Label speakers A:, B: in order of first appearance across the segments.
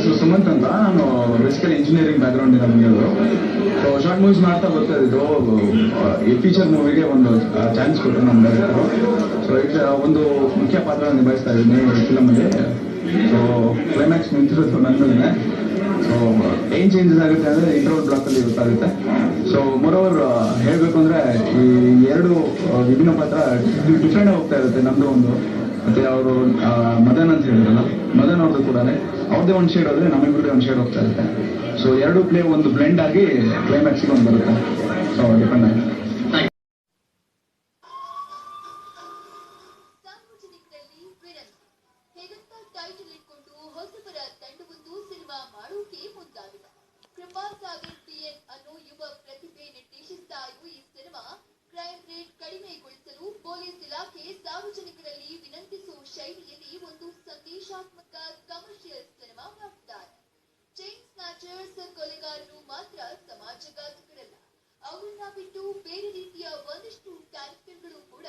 A: ಹೆಸರು ಸುಮಂತ್ ಅಂತ. ನಾನು ಬೇಸಿಕಲಿ ಇಂಜಿನಿಯರಿಂಗ್ ಬ್ಯಾಕ್ಗ್ರೌಂಡ್ ನಮಗೆ ಅವರು. ಸೊ ಶಾರ್ಟ್ ಮೂವೀಸ್ ಮಾಡ್ತಾ ಬರ್ತಾ ಇದ್ದು ಈ ಫೀಚರ್ ಮೂವಿಗೆ ಒಂದು ಚಾನ್ಸ್ ಕೊಟ್ಟರು ನಮ್ಮ ಡೈರೆಕ್ಟರು. ಸೊ ಈಗ ಒಂದು ಮುಖ್ಯ ಪಾತ್ರ ನಿಭಾಯಿಸ್ತಾ ಇದ್ದೀನಿ ಫಿಲಮಲ್ಲಿ. ಸೊ ಕ್ಲೈಮ್ಯಾಕ್ಸ್ ನಿಂತಿರೋದು ನನ್ನದೇ. ಸೊ ಏನ್ ಚೇಂಜಸ್ ಆಗುತ್ತೆ ಅಂದ್ರೆ ಇಂಟರ್ವಲ್ ಬ್ಲಾಕ್ ಅಲ್ಲಿ ಗೊತ್ತಾಗುತ್ತೆ. ಸೊ ಮೋರೋವರ್ ಹೇಳ್ಬೇಕು ಅಂದ್ರೆ ಈ ಎರಡು ವಿಭಿನ್ನ ಪಾತ್ರ ಡಿಫ್ರೆಂಟ್ ಹೋಗ್ತಾ ಇರುತ್ತೆ. ನಮ್ದು ಒಂದು ಮತ್ತೆ ಅವರು ಮದನ್ ಅಂತ ಹೇಳಿದ್ರಲ್ಲ, ಮದನ್ ಅವ್ರದ್ದು ಕೂಡ ಅವ್ರದ್ದೇ ಒಂದು ಶೇಡ್ ಹೋದ್ರೆ ನಮ್ಮಿಬ್ಬರದೇ ಒಂದು ಶೇಡ್ ಹೋಗ್ತಾ ಇರುತ್ತೆ. ಸೊ ಎರಡು ಪ್ಲೇ ಒಂದು ಬ್ಲೆಂಡ್ ಆಗಿ ಕ್ಲೈಮ್ಯಾಕ್ಸ್ಗೆ ಒಂದು ಬರುತ್ತೆ. ಸೊ ಡಿಪೆಂಡ್ ಆಗಿ
B: ಕಡಿಮೆಗೊಳಿಸಲು ಪೊಲೀಸ್ ಇಲಾಖೆ ಸಾರ್ವಜನಿಕರಲ್ಲಿ ವಿನಂತಿಸುವ ಶೈಲಿಯಲ್ಲಿ ಒಂದು ಸಂದೇಶಾತ್ಮಕ ಕಮರ್ಷಿಯಲ್ ಸಿನಿಮಾ ಮಾಡಿದ್ದಾರೆ. ಚೈನ್ ಸ್ನ್ಯಾಚರ್ಸ್ ಕೊಲೆಗಾರರು ಮಾತ್ರ ಸಮಾಜಘಾತುಕರಲ್ಲ, ಅವರನ್ನ ಬಿಟ್ಟು ಬೇರೆ ರೀತಿಯ ಒಂದಿಷ್ಟು ಕ್ಯಾರೆಕ್ಟರ್ಗಳು ಕೂಡ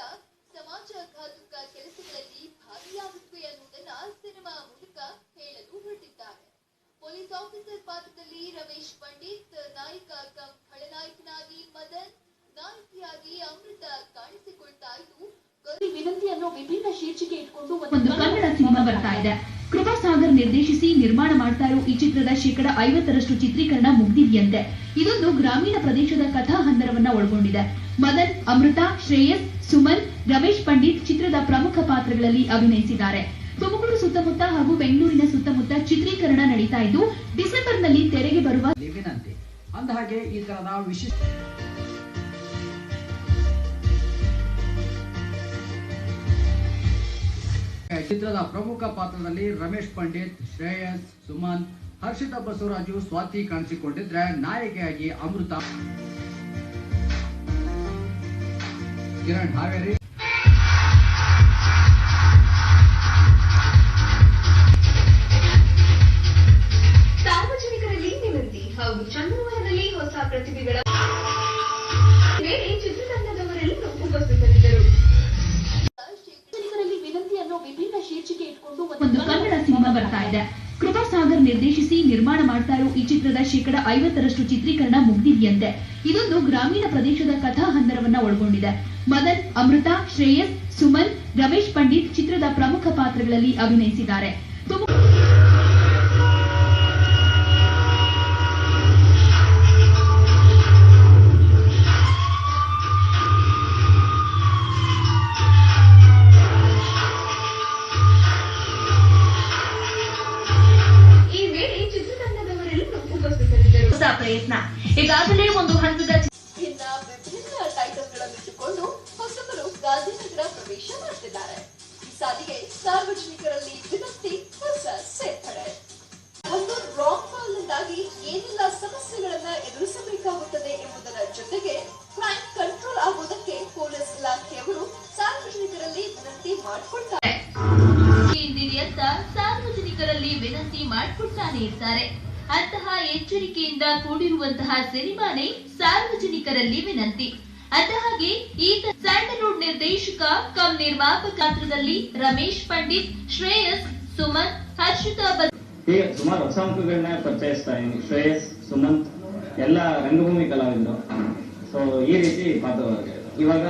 B: ಸಮಾಜಘಾತುಕ ಕೆಲಸಗಳಲ್ಲಿ ಭಾಗಿಯಾಗುತ್ತವೆ ಅನ್ನುವುದನ್ನ ಸಿನಿಮಾ ಮೂಲಕ ಹೇಳಲು ಹೊರಟಿದ್ದಾರೆ. ಪೊಲೀಸ್ ಆಫೀಸರ್ ಪಾತ್ರದಲ್ಲಿ ರಮೇಶ್ ಪಂಡಿತ್, ನಾಯಕ ಕಂ ಖಳನಾಯಕನಾಗಿ ಮದನ್, ನಾಯಕಿಯಾಗಿ ಅಮೃತ ಕಾಣಿಸಿಕೊಳ್ತಾ ಇದ್ದು, ವಿನಂತಿಯನ್ನು ವಿಭಿನ್ನ ಶೀರ್ಷಿಕೆ ಇಟ್ಕೊಂಡು
C: ಒಂದು ಕನ್ನಡ ಸಿನಿಮಾ ಬರ್ತಾ ಇದೆ. ಕೃಪಾ ಸಾಗರ್ ನಿರ್ದೇಶಿಸಿ ನಿರ್ಮಾಣ ಮಾಡ್ತಾ ಇರೋ ಈ ಚಿತ್ರದ 50% ಚಿತ್ರೀಕರಣ ಮುಗಿದಿದೆಯಂತೆ. ಇದೊಂದು ಗ್ರಾಮೀಣ ಪ್ರದೇಶದ ಕಥಾ ಹಂದರವನ್ನ ಒಳಗೊಂಡಿದೆ. ಮದನ್, ಅಮೃತ, ಶ್ರೇಯಸ್, ಸುಮನ್, ರಮೇಶ್ ಪಂಡಿತ್ ಚಿತ್ರದ ಪ್ರಮುಖ ಪಾತ್ರಗಳಲ್ಲಿ ಅಭಿನಯಿಸಿದ್ದಾರೆ. ತುಮಕೂರು ಸುತ್ತಮುತ್ತ ಹಾಗೂ ಬೆಂಗಳೂರಿನ ಸುತ್ತಮುತ್ತ ಚಿತ್ರೀಕರಣ ನಡೀತಾ ಇದ್ದು, ಡಿಸೆಂಬರ್ನಲ್ಲಿ ತೆರೆಗೆ ಬರುವ
D: ವಿನಂತಿ. ಅಂದಹಾಗೆ ಈ ತರದ ವಿಶಿಷ್ಟ ಚಿತ್ರದ ಪ್ರಮುಖ ಪಾತ್ರದಲ್ಲಿ ರಮೇಶ್ ಪಂಡಿತ್, ಶ್ರೇಯಸ್, ಸುಮನ್, ಹರ್ಷಿತಾ ಬಸವರಾಜು, ಸ್ವಾತಿ ಕಾಣಿಸಿಕೊಂಡಿದ್ರೆ, ನಾಯಕಿಯಾಗಿ ಅಮೃತ, ಕಿರಣ್ ಹಾವೇರಿ,
B: ಸಾರ್ವಜನಿಕರಲ್ಲಿ ವಿನಂತಿ ಹಾಗೂ ಚಂದ್ರವನದಲ್ಲಿ ಹೊಸ ಪ್ರತಿಭೆಗಳ ವೇಳೆ ಚಿತ್ರತಂಡದವರೆಲ್ಲರೂ ಉಪಸ್ಥಿತರಿದ್ದರು. ವಿನಂತಿಯನ್ನು ವಿಭಿನ್ನ ಶೀರ್ಷಿಕೆ ಇಟ್ಕೊಂಡು
C: ಒಂದು ಕನ್ನಡ ಸಿನಿಮಾ ಬರ್ತಾ ಇದೆ. ಕೃಪಾ ಸಾಗರ್ ನಿರ್ದೇಶಿಸಿ ನಿರ್ಮಾಣ ಮಾಡ್ತಾ ಇರೋ ಈ ಚಿತ್ರದ 50% ಚಿತ್ರೀಕರಣ ಮುಗಿದಿದೆಯಂತೆ. ಇದೊಂದು ಗ್ರಾಮೀಣ ಪ್ರದೇಶದ ಕಥಾ ಹಂದರವನ್ನ ಒಳಗೊಂಡಿದೆ. ಮದನ್, ಅಮೃತ, ಶ್ರೇಯಸ್, ಸುಮನ್, ರಮೇಶ್ ಪಂಡಿತ್ ಚಿತ್ರದ ಪ್ರಮುಖ ಪಾತ್ರಗಳಲ್ಲಿ ಅಭಿನಯಿಸಿದ್ದಾರೆ. ಪ್ರಯತ್ನ ಈಗಾಗಲೇ ಒಂದು ಹಂತದ
B: ವಿಭಿನ್ನ ಟೈಟಲ್ಗಳನ್ನಿಟ್ಟುಕೊಂಡು ಹೊಸಬರು ಗಾಂಧಿನಗರ ಪ್ರವೇಶ ಮಾಡುತ್ತಿದ್ದಾರೆ. ಈ ಸಾಲಿಗೆ ಸಾರ್ವಜನಿಕರಲ್ಲಿ ವಿನಂತಿ, ಹೊಸ ಸೇರ್ಪಡೆ. ಒಂದು ರಾಂಗ್ ಕಾಲ್ ನಿಂದಾಗಿ ಏನೆಲ್ಲ ಸಮಸ್ಯೆಗಳನ್ನ ಎದುರಿಸಬೇಕಾಗುತ್ತದೆ ಎಂಬುದರ ಜೊತೆಗೆ ಕ್ರೈಮ್ ಕಂಟ್ರೋಲ್ ಆಗುವುದಕ್ಕೆ ಪೊಲೀಸ್ ಇಲಾಖೆಯವರು ಸಾರ್ವಜನಿಕರಲ್ಲಿ ವಿನಂತಿ ಮಾಡಿಕೊಳ್ತಾರೆ.
C: ಸಾರ್ವಜನಿಕರಲ್ಲಿ ವಿನಂತಿ ಮಾಡಿಕೊಡ್ತಾನೆ ಇರ್ತಾರೆ. ಅಂತಹ ಎಚ್ಚರಿಕೆಯಿಂದ ಕೂಡಿರುವಂತಹ ಸಿನಿಮಾನೇ ಸಾರ್ವಜನಿಕರಲ್ಲಿ ವಿನಂತಿ. ಅಂದಹಾಗೆ ಈತ ಸ್ಯಾಂಡಲ್ವುಡ್ ನಿರ್ದೇಶಕ ಕಂ ನಿರ್ಮಾಪಕ ಪಾತ್ರದಲ್ಲಿ ರಮೇಶ್ ಪಂಡಿತ್, ಶ್ರೇಯಸ್, ಸುಮನ್, ಹರ್ಷಿತಾ
E: ಹೀಗೆ ಸುಮಾರು ಹೊಸ ಮುಖಗಳನ್ನ ಪರಿಚಯಿಸ್ತಾ ಇದ್ದೀನಿ. ಶ್ರೇಯಸ್, ಸುಮಂತ್ ಎಲ್ಲ ರಂಗಭೂಮಿ ಕಲಾವಿದರು. ಸೊ ಈ ರೀತಿ ಪಾತ್ರ ಇವಾಗ